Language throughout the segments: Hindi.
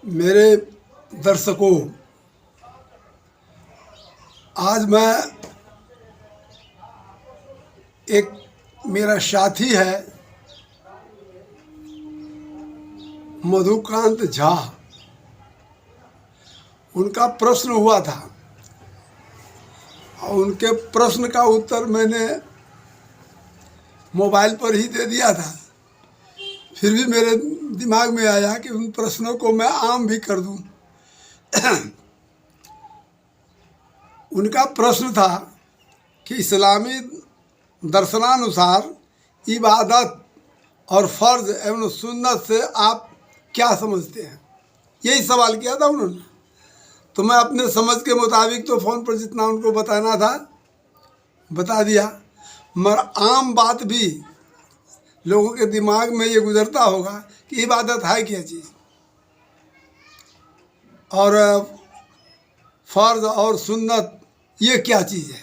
मेरे दर्शकों, आज मैं एक मेरा साथी है मधुकांत झा, उनका प्रश्न हुआ था और उनके प्रश्न का उत्तर मैंने मोबाइल पर ही दे दिया था। फिर भी मेरे दिमाग में आया कि उन प्रश्नों को मैं आम भी कर दूं। उनका प्रश्न था कि इस्लामी दर्शनानुसार इबादत और फ़र्ज एवं सुन्नत से आप क्या समझते हैं, यही सवाल किया था उन्होंने। तो मैं अपने समझ के मुताबिक तो फ़ोन पर जितना उनको बताना था बता दिया, मगर आम बात भी लोगों के दिमाग में ये गुजरता होगा कि इबादत है क्या चीज़, और फ़र्ज और सुन्नत ये क्या चीज़ है।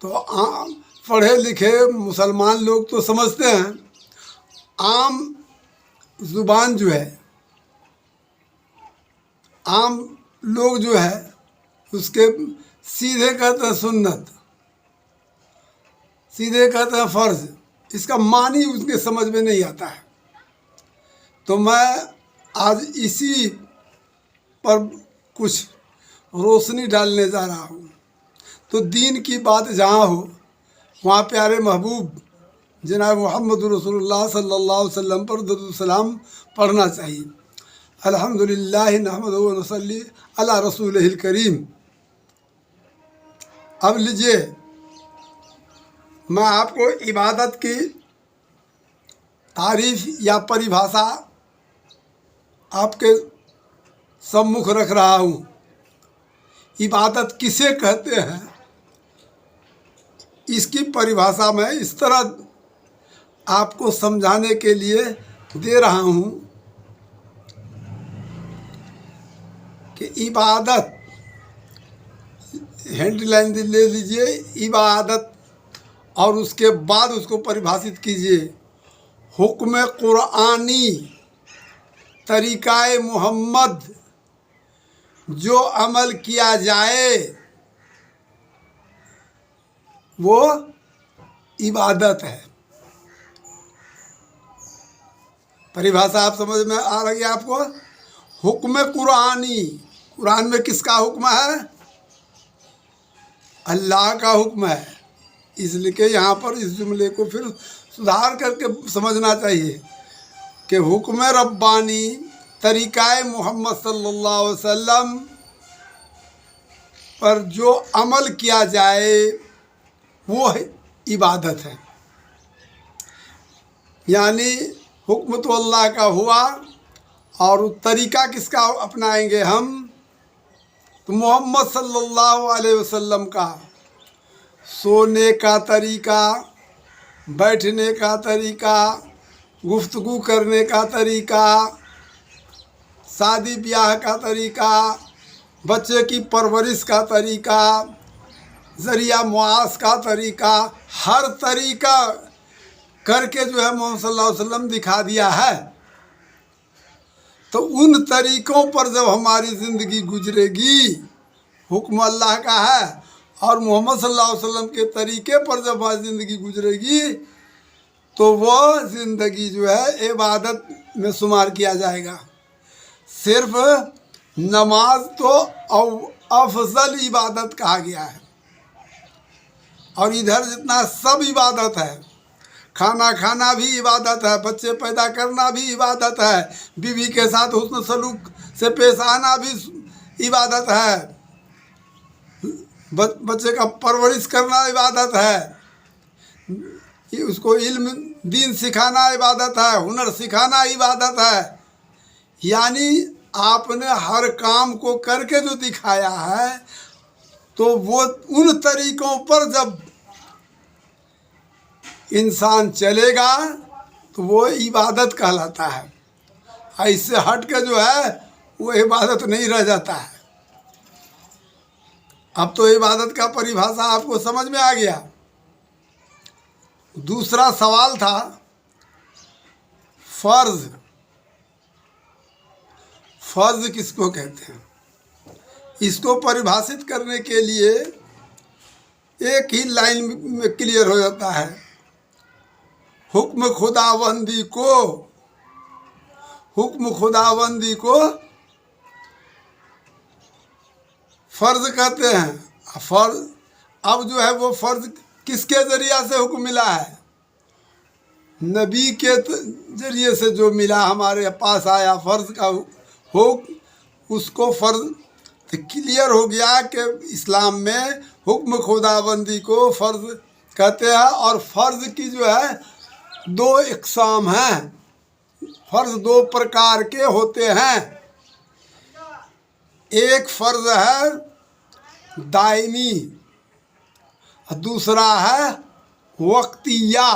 तो आम पढ़े लिखे मुसलमान लोग तो समझते हैं, आम ज़ुबान जो है, आम लोग जो है उसके सीधे कहते हैं सुन्नत, सीधे कहते हैं फ़र्ज, इसका मानी उसके समझ में नहीं आता है। तो मैं आज इसी पर कुछ रोशनी डालने जा रहा हूँ। तो दीन की बात जहाँ हो वहाँ प्यारे महबूब जनाब मोहम्मद रसूलुल्लाह सल्लल्लाहु अलैहि वसल्लम पर दरूद सलाम पढ़ना चाहिए। अल्हम्दुलिल्लाह नहमदुहु व नसल्ली अला रसूलिहिल करीम। अब लीजिए, मैं आपको इबादत की तारीफ या परिभाषा आपके सम्मुख रख रहा हूँ। इबादत किसे कहते हैं, इसकी परिभाषा मैं इस तरह आपको समझाने के लिए दे रहा हूँ कि इबादत, हेडलाइन ले लीजिए इबादत, और उसके बाद उसको परिभाषित कीजिए। हुक्म कुरानी तरीक़ाए मोहम्मद जो अमल किया जाए वो इबादत है। परिभाषा आप समझ में आ रही है आपको। हुक्म कुरानी, कुरान में किसका हुक्म है? अल्लाह का हुक्म है। इसलिए यहाँ पर इस जुमले को फिर सुधार करके समझना चाहिए कि हुक्म रब्बानी तरीक़ाए मोहम्मद सल्लल्लाहु अलैहि वसल्लम पर जो अमल किया जाए वो है इबादत है। यानी हुक्म तो अल्लाह का हुआ, और तरीक़ा किसका अपनाएंगे हम? तो मोहम्मद सल्लल्लाहु अलैहि वसल्लम का। सोने का तरीक़ा, बैठने का तरीक़ा, गुफ्तगू करने का तरीक़ा, शादी ब्याह का तरीक़ा, बच्चे की परवरिश का तरीक़ा, ज़रिया मुआश का तरीक़ा, हर तरीक़ा करके जो है मोहम्मद सल्लल्लाहु अलैहि वसल्लम दिखा दिया है। तो उन तरीक़ों पर जब हमारी ज़िंदगी गुजरेगी, हुक्म अल्लाह का है और मोहम्मद सल्लल्लाहु अलैहि वसल्लम के तरीक़े पर जब हमारी ज़िंदगी गुजरेगी तो वो ज़िंदगी जो है इबादत में शुमार किया जाएगा। सिर्फ नमाज तो अफजल इबादत कहा गया है, और इधर जितना सब इबादत है। खाना खाना भी इबादत है, बच्चे पैदा करना भी इबादत है, बीवी के साथ हुस्न सलूक से पेश आना भी इबादत है, बच्चे का परवरिश करना इबादत है, उसको इल्म दीन सिखाना इबादत है, हुनर सिखाना इबादत है। यानी आपने हर काम को करके जो दिखाया है, तो वो उन तरीक़ों पर जब इंसान चलेगा तो वो इबादत कहलाता है। इससे हट के जो है वो इबादत नहीं रह जाता है। अब तो इबादत का परिभाषा आपको समझ में आ गया। दूसरा सवाल था फ़र्ज। फर्ज किसको कहते हैं, इसको परिभाषित करने के लिए एक ही लाइन में क्लियर हो जाता है। हुक्म खुदाबंदी को फर्ज कहते हैं। फर्ज अब जो है वो फर्ज किसके जरिया से हुक्म मिला है, नबी के जरिए से जो मिला हमारे पास आया फर्ज का हुक्म, उसको फर्ज तो क्लियर हो गया कि इस्लाम में हुक्म खुदाबंदी को फर्ज कहते हैं। और फर्ज की जो है दो इकसाम हैं, फर्ज दो प्रकार के होते हैं। एक फर्ज है दायमी, दूसरा है वक्तिया।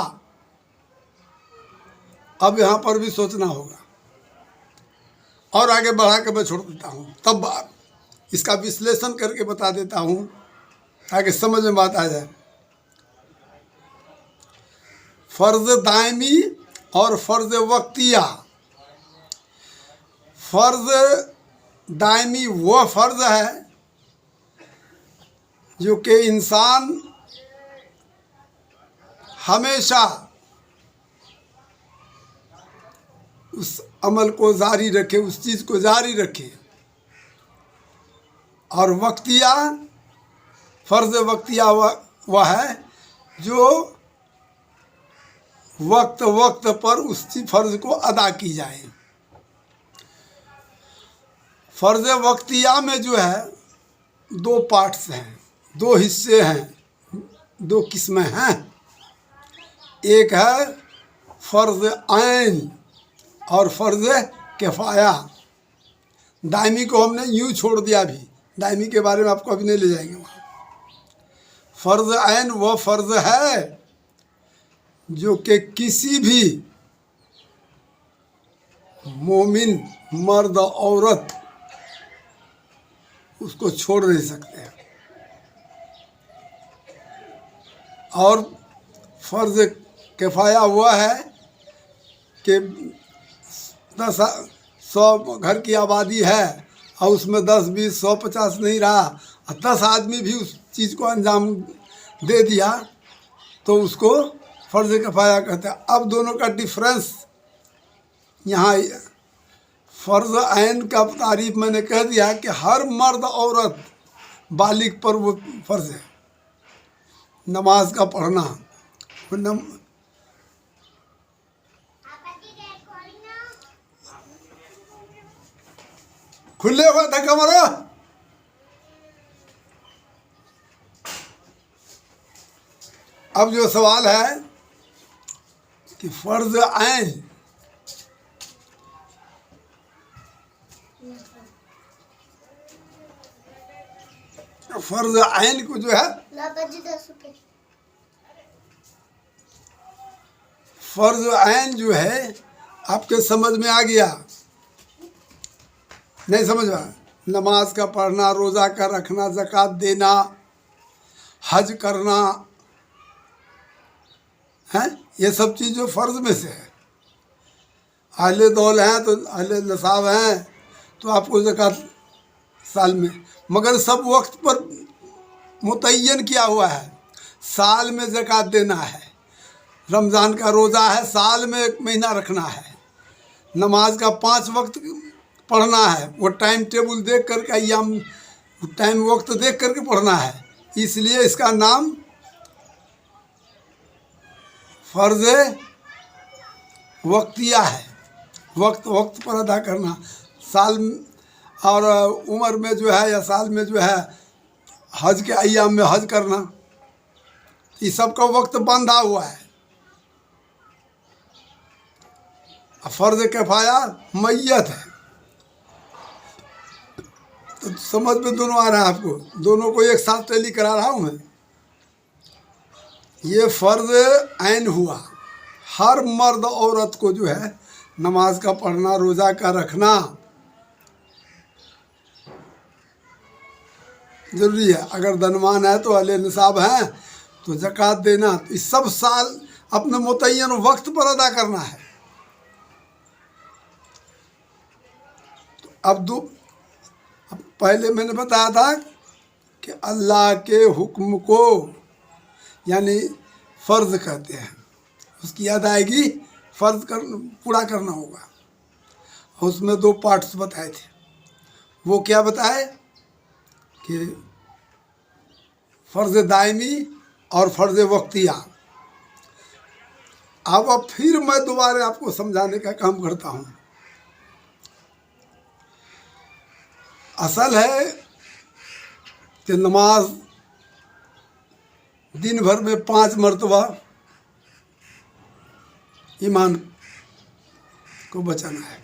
अब यहाँ पर भी सोचना होगा, और आगे बढ़ा के मैं छोड़ देता हूँ, तब इसका विश्लेषण करके बता देता हूँ ताकि समझ में बात आ जाए। फर्ज दायमी और फर्ज वक्तिया। फर्ज दायमी वह फर्ज है जो कि इंसान हमेशा उस अमल को जारी रखे, उस चीज़ को जारी रखे। और वक्तिया, फर्ज वक्तिया वह है जो वक्त पर उस फर्ज को अदा की जाए। फर्ज वक्तिया में जो है दो पार्ट्स हैं, दो हिस्से हैं, दो किस्में हैं। एक है फर्ज ऐन और फर्ज किफ़ाया। दायमी को हमने यूँ छोड़ दिया, अभी दायमी के बारे में आपको अभी नहीं ले जाएंगे वहाँ। फर्ज ऐन वह फर्ज है जो कि किसी भी मोमिन मर्द औरत उसको छोड़ नहीं सकते हैं। और फर्ज किफ़ाया हुआ है कि 100 घर की आबादी है और उसमें 10, 20, 100, 50 नहीं रहा, और 10 आदमी भी उस चीज़ को अंजाम दे दिया तो उसको फर्ज किफ़ाया कहते हैं। अब दोनों का डिफरेंस यहाँ, फ़र्ज़ ऐन का तारीफ मैंने कह दिया कि हर मर्द औरत बालिग पर वो फ़र्ज़ है नमाज का पढ़ना। खुले हुआ था कमरा। अब जो सवाल है कि फ़र्ज़ ऐन फर्ज ऐन को जो है फर्ज ऐन जो है आपके समझ में आ गया, नहीं समझ में? नमाज का पढ़ना, रोज़ा का रखना, ज़कात देना, हज करना है, ये सब चीज़ जो फ़र्ज में से है। अहले दौल हैं तो अहले नसाब हैं तो आपको ज़कात साल में, मगर सब वक्त पर मुतय्यन किया हुआ है। साल में ज़कात देना है, रमज़ान का रोज़ा है, साल में 1 महीना रखना है, नमाज का 5 वक्त पढ़ना है, वो टाइम टेबल देख करके, अय्याम टाइम वक्त देख करके पढ़ना है। इसलिए इसका नाम फ़र्ज़ वक्तिया है, वक्त पर अदा करना। साल और उम्र में जो है या साल में जो है हज के अय्याम में हज करना, ये सब का वक्त बंधा हुआ है। फ़र्ज़ किफ़ाया मैयत है। तो समझ में दोनों आ रहा है आपको, दोनों को एक साथ टैली करा रहा हूँ मैं। ये फ़र्ज़ ऐन हुआ, हर मर्द औरत को जो है नमाज का पढ़ना, रोज़ा का रखना ज़रूरी है। अगर धनवान है तो अहले निसाब हैं तो ज़कात देना, तो इस सब साल अपने मुतय्यन वक्त पर अदा करना है। तो अब पहले मैंने बताया था कि अल्लाह के हुक्म को यानी फ़र्ज़ कहते हैं, उसकी अदायगी पूरा करना होगा। उसमें 2 पार्ट्स बताए थे। वो क्या बताए कि फ़र्ज़ दायमी और फ़र्ज़ वक्तिया। अब फिर मैं दोबारा आपको समझाने का काम करता हूँ। असल है कि नमाज दिन भर में 5 मरतबा ईमान को बचाना है।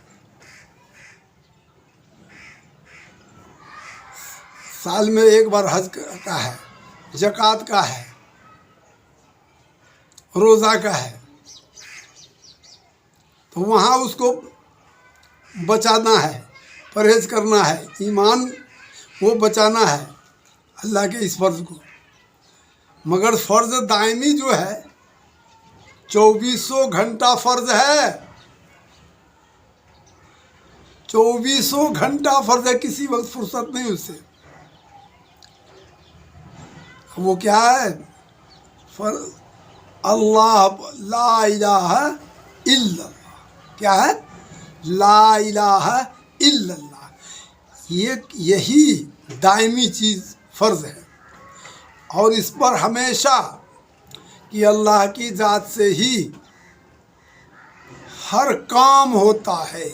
साल में 1 बार हज का है, ज़कात का है, रोज़ा का है, तो वहाँ उसको बचाना है, परहेज करना है, ईमान वो बचाना है अल्लाह के इस फ़र्ज़ को। मगर फ़र्ज़ दायमी जो है 2400 घंटा फ़र्ज़ है, 2400 घंटा फ़र्ज़ है, किसी वक्त फुर्सत नहीं उससे। वो क्या है? अल्लाह ला इलाहा इल्लल्लाह। क्या है? ला इलाहा इल्लल्लाह। यही दायमी चीज़ फ़र्ज़ है और इस पर हमेशा कि अल्लाह की ज़ात से ही हर काम होता है,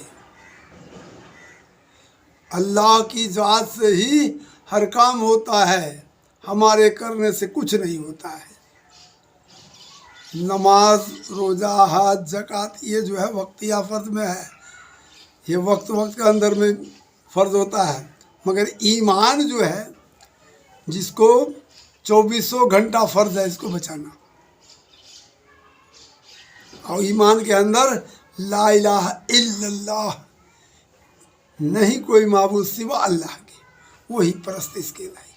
अल्लाह की ज़ात से ही हर काम होता है, हमारे करने से कुछ नहीं होता है। नमाज, रोज़ा, हज, ज़कात ये जो है वक्तिया फ़र्ज़ में है, ये वक्त वक्त के अंदर में फ़र्ज़ होता है। मगर ईमान जो है जिसको 2400 घंटा फ़र्ज़ है इसको बचाना, और ईमान के अंदर ला इलाहा इल्लल्लाह, नहीं कोई माबूद सिवा अल्लाह के, वही परस्तिश कहलाई।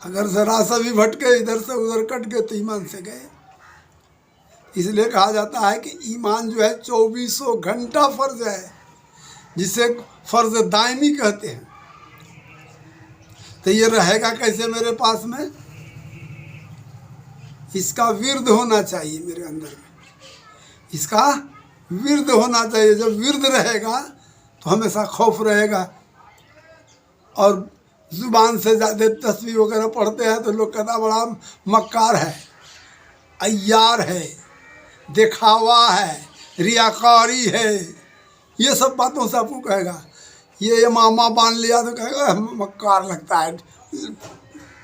अगर ज़रा सा भी भटके, इधर से उधर कट गए तो ईमान से गए। इसलिए कहा जाता है कि ईमान जो है 2400 घंटा फ़र्ज़ है, जिसे फ़र्ज़ दायमी कहते हैं। तो ये रहेगा कैसे मेरे पास में? इसका विर्द होना चाहिए मेरे अंदर में, इसका विर्द होना चाहिए। जब विर्द रहेगा तो हमेशा खौफ रहेगा। और ज़ुबान से ज़्यादा तस्बीह वगैरह पढ़ते हैं तो लोग कहता बड़ा मक्कार है, अय्यार है, दिखावा है, रियाकारी है, ये सब बातों से आपको कहेगा। ये मामा बांध लिया तो कहेगा मक्कार लगता है,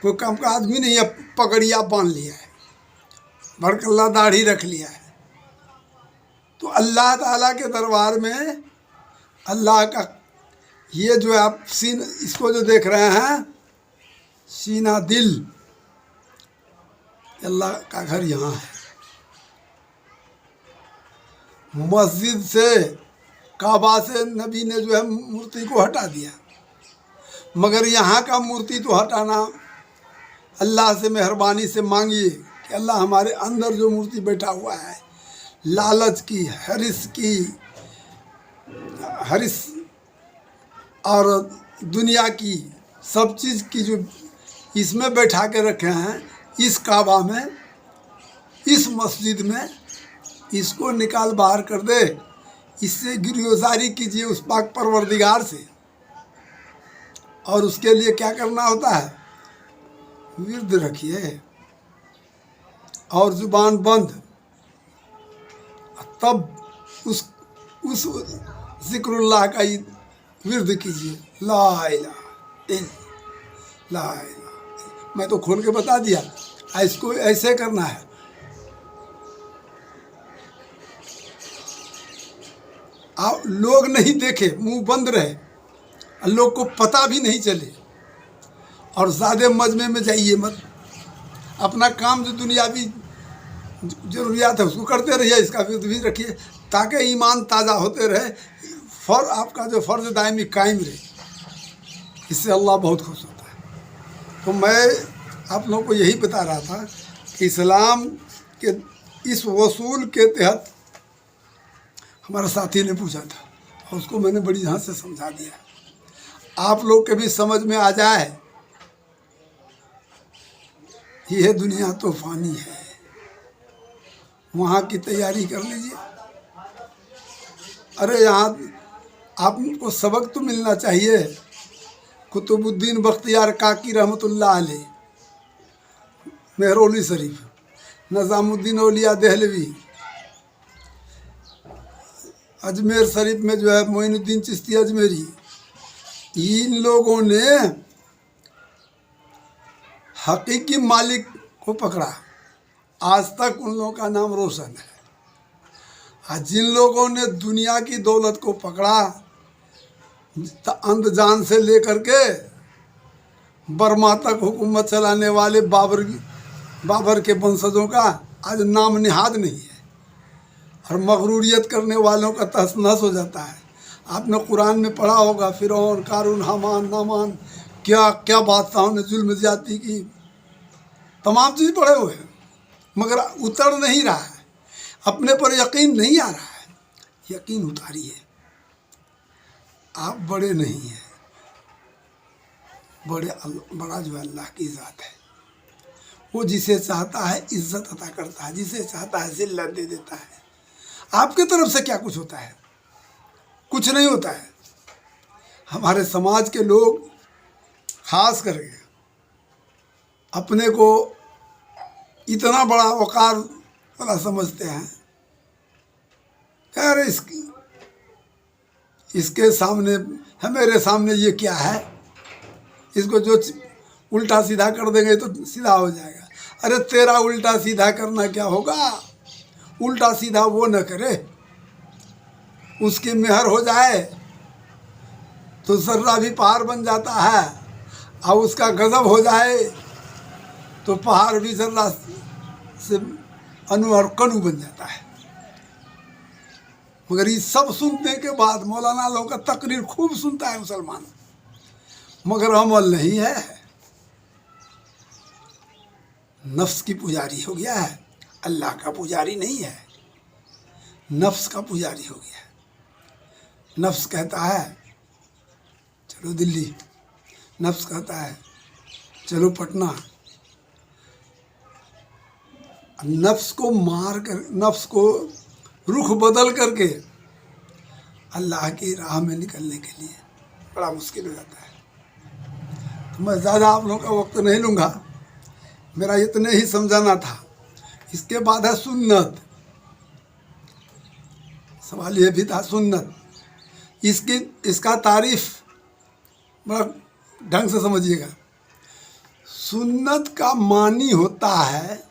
कोई काम का आदमी नहीं है, पगड़िया बांध लिया है, भड़कल्ला दाढ़ी रख लिया है। तो अल्लाह ताला के दरबार में अल्लाह का ये जो है आप इसको जो देख रहे हैं, सीना दिल, अल्लाह का घर यहाँ है। मस्जिद से, काबा से नबी ने जो है मूर्ति को हटा दिया, मगर यहाँ का मूर्ति तो हटाना अल्लाह से मेहरबानी से मांगिए कि अल्लाह हमारे अंदर जो मूर्ति बैठा हुआ है, लालच की, हरिस और दुनिया की सब चीज़ की जो इसमें बैठा के रखे हैं, इस काबा में, इस मस्जिद में, इसको निकाल बाहर कर दे। इससे गिरफ्तारी कीजिए उस पाक परवरदिगार से। और उसके लिए क्या करना होता है? विर्द रखिए और ज़ुबान बंद, तब उस ज़िक्रुल्लाह का विर्द कीजिए, ला इलाहा इल्लल्लाह। मैं तो खोल के बता दिया, इसको ऐसे करना है। आप लोग नहीं देखे, मुंह बंद रहे, लोग को पता भी नहीं चले, और ज़्यादा मजमे में जाइए मत। अपना काम जो दुनियावी ज़रूरियात है उसको करते रहिए, इसका विर्द भी रखिए ताकि ईमान ताज़ा होते रहे, आपका जो फ़र्ज़ दायमी कायम रहे। इससे अल्लाह बहुत खुश होता है। तो मैं आप लोगों को यही बता रहा था कि इस्लाम के इस वसूल के तहत हमारा साथी ने पूछा था और उसको मैंने बड़ी ध्यान से समझा दिया, आप लोग के भी समझ में आ जाए। यह दुनिया तो फानी है, वहाँ की तैयारी कर लीजिए। अरे यहाँ आपको सबक तो मिलना चाहिए। कुतुबुद्दीन बख्तियार काकी रहमतुल्लाह अलैह, मेहरौली शरीफ, निज़ामुद्दीन औलिया देहलवी, अजमेर शरीफ में जो है मोइनुद्दीन चिश्ती अजमेरी, इन लोगों ने हकीकी मालिक को पकड़ा। आज तक उन लोगों का नाम रोशन है। आज जिन लोगों ने दुनिया की दौलत को पकड़ा, अंधजान से लेकर के बर्मा तक हुकूमत चलाने वाले बाबर के वंशजों का आज नाम निहाद नहीं है, और मगरूरियत करने वालों का तहस नहस हो जाता है। आपने कुरान में पढ़ा होगा, फिरौन, कारून, हामान, नामान, क्या क्या बादशाहों ने जुल्म ज्यादती की, तमाम चीज़ पढ़े हुए हैं, मगर उतर नहीं रहा है, अपने पर यकीन नहीं आ रहा है। यकीन उतारिए, आप बड़े नहीं हैं, बड़ा जो अल्लाह की ज़ात है। वो जिसे चाहता है इज्जत अता करता है, जिसे चाहता है जिल्लत दे देता है। आपके तरफ से क्या कुछ होता है? कुछ नहीं होता है। हमारे समाज के लोग खास करके अपने को इतना बड़ा वकार वाला समझते हैं, कह रहे इसके सामने है, मेरे सामने ये क्या है, इसको जो उल्टा सीधा कर देंगे तो सीधा हो जाएगा। अरे तेरा उल्टा सीधा करना क्या होगा? उल्टा सीधा वो न करे, उसकी मेहर हो जाए तो सर्रा भी पहाड़ बन जाता है, और उसका गजब हो जाए तो पहाड़ भी सर्रा से अनु और कनु बन जाता है। मगर ये सब सुनने के बाद मौलाना लोगों का तकरीर खूब सुनता है मुसलमान, मगर अमल नहीं है। नफ्स की पुजारी हो गया है, अल्लाह का पुजारी नहीं है, नफ्स का पुजारी हो गया है। नफ्स कहता है चलो दिल्ली, नफ्स कहता है चलो पटना। नफ्स को मार कर, नफ्स को रुख बदल करके अल्लाह की राह में निकलने के लिए बड़ा मुश्किल हो जाता है। तो मैं ज़्यादा आप लोगों का वक्त नहीं लूँगा, मेरा इतने ही समझाना था। इसके बाद है सुन्नत। सवाल ये भी था सुन्नत, इसका तारीफ बड़ा ढंग से समझिएगा। सुन्नत का मानी होता है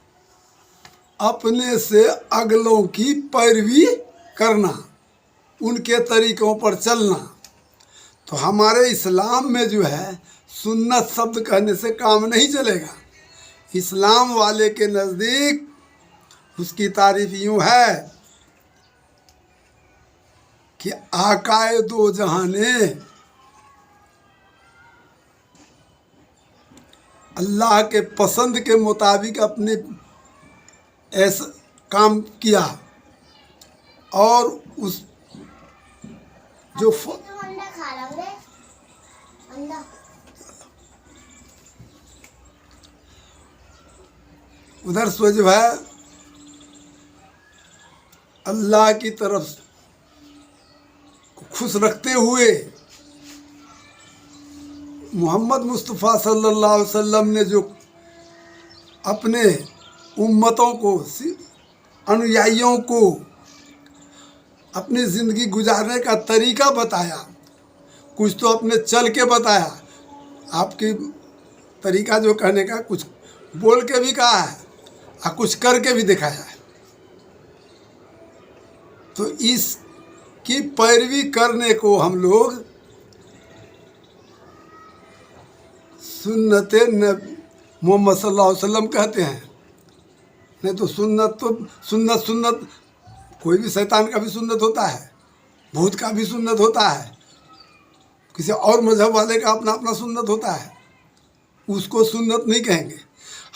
अपने से अगलों की पैरवी करना, उनके तरीकों पर चलना। तो हमारे इस्लाम में जो है सुन्नत शब्द कहने से काम नहीं चलेगा। इस्लाम वाले के नज़दीक उसकी तारीफ यूँ है कि आकाए दो जहां ने अल्लाह के पसंद के मुताबिक अपने ऐसा काम किया, और उस जो उधर से जो है अल्लाह की तरफ खुश रखते हुए मोहम्मद मुस्तफ़ा सल्लल्लाहु अलैहि वसल्लम ने जो अपने उम्मतों को, अनुयायियों को अपनी ज़िंदगी गुजारने का तरीका बताया, कुछ तो अपने चल के बताया, आपकी तरीका जो कहने का कुछ बोल के भी कहा है और कुछ करके भी दिखाया है। तो इसकी पैरवी करने को हम लोग सुन्नत मोहम्मद सल्लल्लाहु अलैहि वसल्लम कहते हैं। नहीं तो सुन्नत कोई भी शैतान का भी सुन्नत होता है, भूत का भी सुन्नत होता है, किसी और मजहब वाले का अपना अपना सुन्नत होता है, उसको सुन्नत नहीं कहेंगे।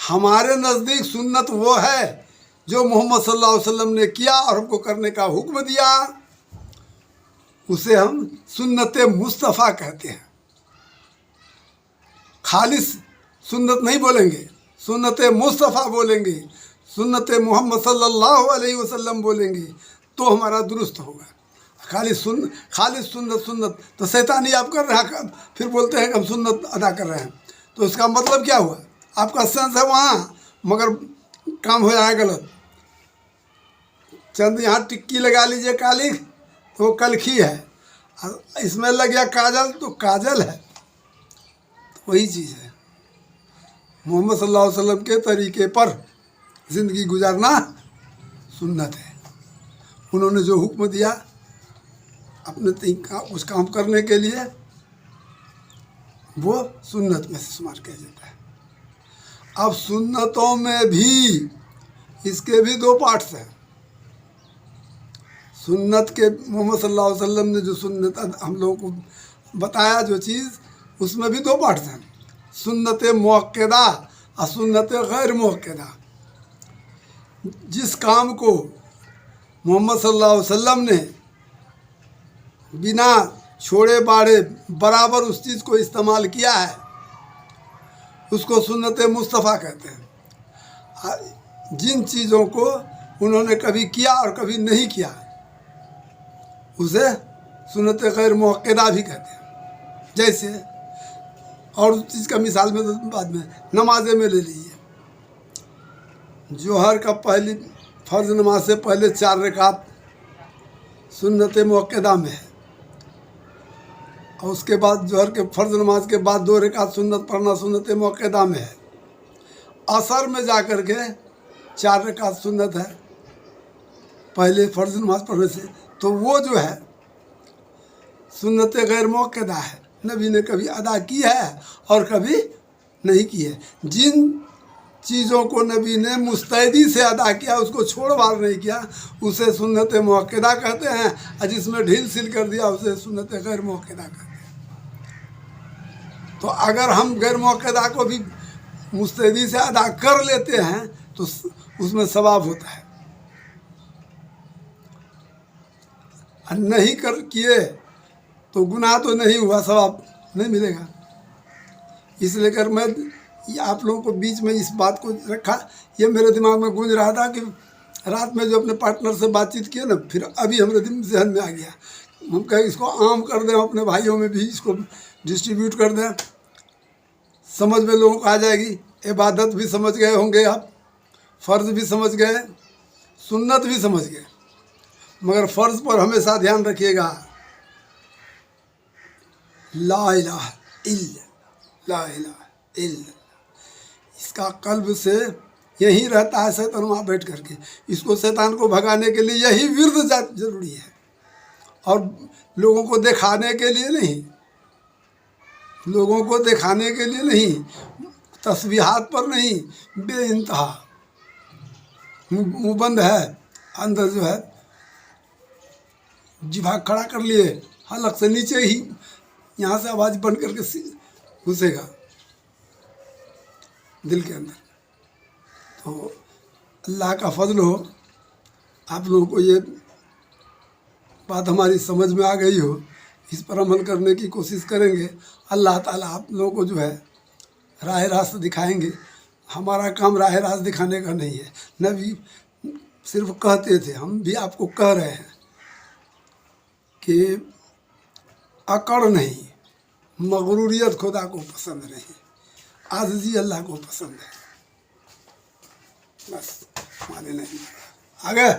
हमारे नज़दीक सुन्नत वो है जो मोहम्मद सल्लल्लाहु अलैहि वसल्लम ने किया और हमको करने का हुक्म दिया, उसे हम सुन्नत मुस्तफ़ा कहते हैं। खालिस सुन्नत नहीं बोलेंगे, सुन्नत मुस्तफ़ा बोलेंगे, सुन्नत मोहम्मद सल्लल्लाहु अलैहि वसल्लम बोलेंगे तो हमारा दुरुस्त होगा। खालिस सुन्नत तो शैतानी आप कर रहे हैं, फिर बोलते हैं कि हम सुन्नत अदा कर रहे हैं, तो इसका मतलब क्या हुआ? आपका सेंस है वहाँ, मगर काम हो जाए गलत। चंद यहाँ टिक्की लगा लीजिए काली, तो वो कलखी है, और इसमें लग गया काजल तो काजल है। तो वही चीज़ है, मोहम्मद सल्लल्लाहु अलैहि वसल्लम के तरीके पर ज़िंदगी गुजारना सुन्नत है। उन्होंने जो हुक्म दिया अपने उस काम करने के लिए, वो सुन्नत में से शुमार किया जाता है। अब सुन्नतों में भी इसके भी दो पार्ट्स हैं। सुन्नत के मोहम्मद सल्लल्लाहु अलैहि वसल्लम ने जो सुन्नत हम लोगों को बताया, जो चीज़, उसमें भी दो पार्ट्स हैं, सुन्नत मुअक्कदा और सुन्नत गैर मुअक्कदा। जिस काम को मोहम्मद सल्लल्लाहु अलैहि वसल्लम ने बिना छोड़े बाड़े बराबर उस चीज़ को इस्तेमाल किया है, उसको सुन्नत मुस्तफ़ा कहते हैं। जिन चीज़ों को उन्होंने कभी किया और कभी नहीं किया, उसे सुन्नत गैर मुअक्कदा भी कहते हैं। जैसे, और उस चीज़ का मिसाल में तो बाद में नमाज़े में ले लीजिए। जोहर का पहली फ़र्ज़ नमाज से पहले 4 रकात सुन्नत मुअक्कदा में है, और उसके बाद जोहर के फ़र्ज़ नमाज के बाद 2 रकात सुन्नत पढ़ना सुन्नत मुअक्कदा में है। असर में जा कर के 4 रकात सुन्नत है पहले फ़र्ज़ नमाज पढ़ने से, तो वो जो है सुन्नत गैर मुअक्कदा है। नबी ने कभी अदा की है और कभी नहीं की है। जिन चीज़ों को नबी ने मुस्तैदी से अदा किया, उसको छोड़ बार नहीं किया, उसे सुन्नत मुअक्कदा कहते हैं, और जिसमें ढील सिल कर दिया उसे सुन्नत गैर मुअक्कदा कहते हैं। तो अगर हम गैर मुअक्कदा को भी मुस्तैदी से अदा कर लेते हैं तो उसमें सवाब होता है, और नहीं कर किए तो गुनाह तो नहीं हुआ, सवाब नहीं मिलेगा। इसलिए कर मैं आप लोगों को बीच में इस बात को रखा, ये मेरे दिमाग में गूंज रहा था कि रात में जो अपने पार्टनर से बातचीत किया ना, फिर अभी हमारे जहन में आ गया, हम कहें इसको आम कर दें, अपने भाइयों में भी इसको डिस्ट्रीब्यूट कर दें, समझ में लोगों को आ जाएगी। इबादत भी समझ गए होंगे आप, फ़र्ज़ भी समझ गए, सुन्नत भी समझ गए, मगर फ़र्ज़ पर हमेशा ध्यान रखिएगा, ला इलाहा इल्लल्लाह, ला इलाहा इल्लल्लाह। इसका कल्ब से यही रहता है शैतान वहाँ बैठ करके। इसको शैतान को भगाने के लिए यही विर्द जरूरी है, और लोगों को दिखाने के लिए नहीं, लोगों को दिखाने के लिए नहीं, तस्बीहात पर नहीं, बेइंतहा मुँह बंद है, अंदर जो है जिभा खड़ा कर लिए, हलक से नीचे ही यहाँ से आवाज़ बंद करके घुसेगा दिल के अंदर। तो अल्लाह का फजल हो, आप लोगों को ये बात हमारी समझ में आ गई हो, इस पर अमल करने की कोशिश करेंगे। अल्लाह ताला आप लोगों को जो है राह रास्त दिखाएंगे। हमारा काम राह रास्त दिखाने का नहीं है, नबी सिर्फ कहते थे, हम भी आपको कह रहे हैं कि अकड़ नहीं, मगरूरियत खुदा को पसंद नहीं, आज़िज़ी अल्लाह को पसंद है। बस हमारे नहीं आगे।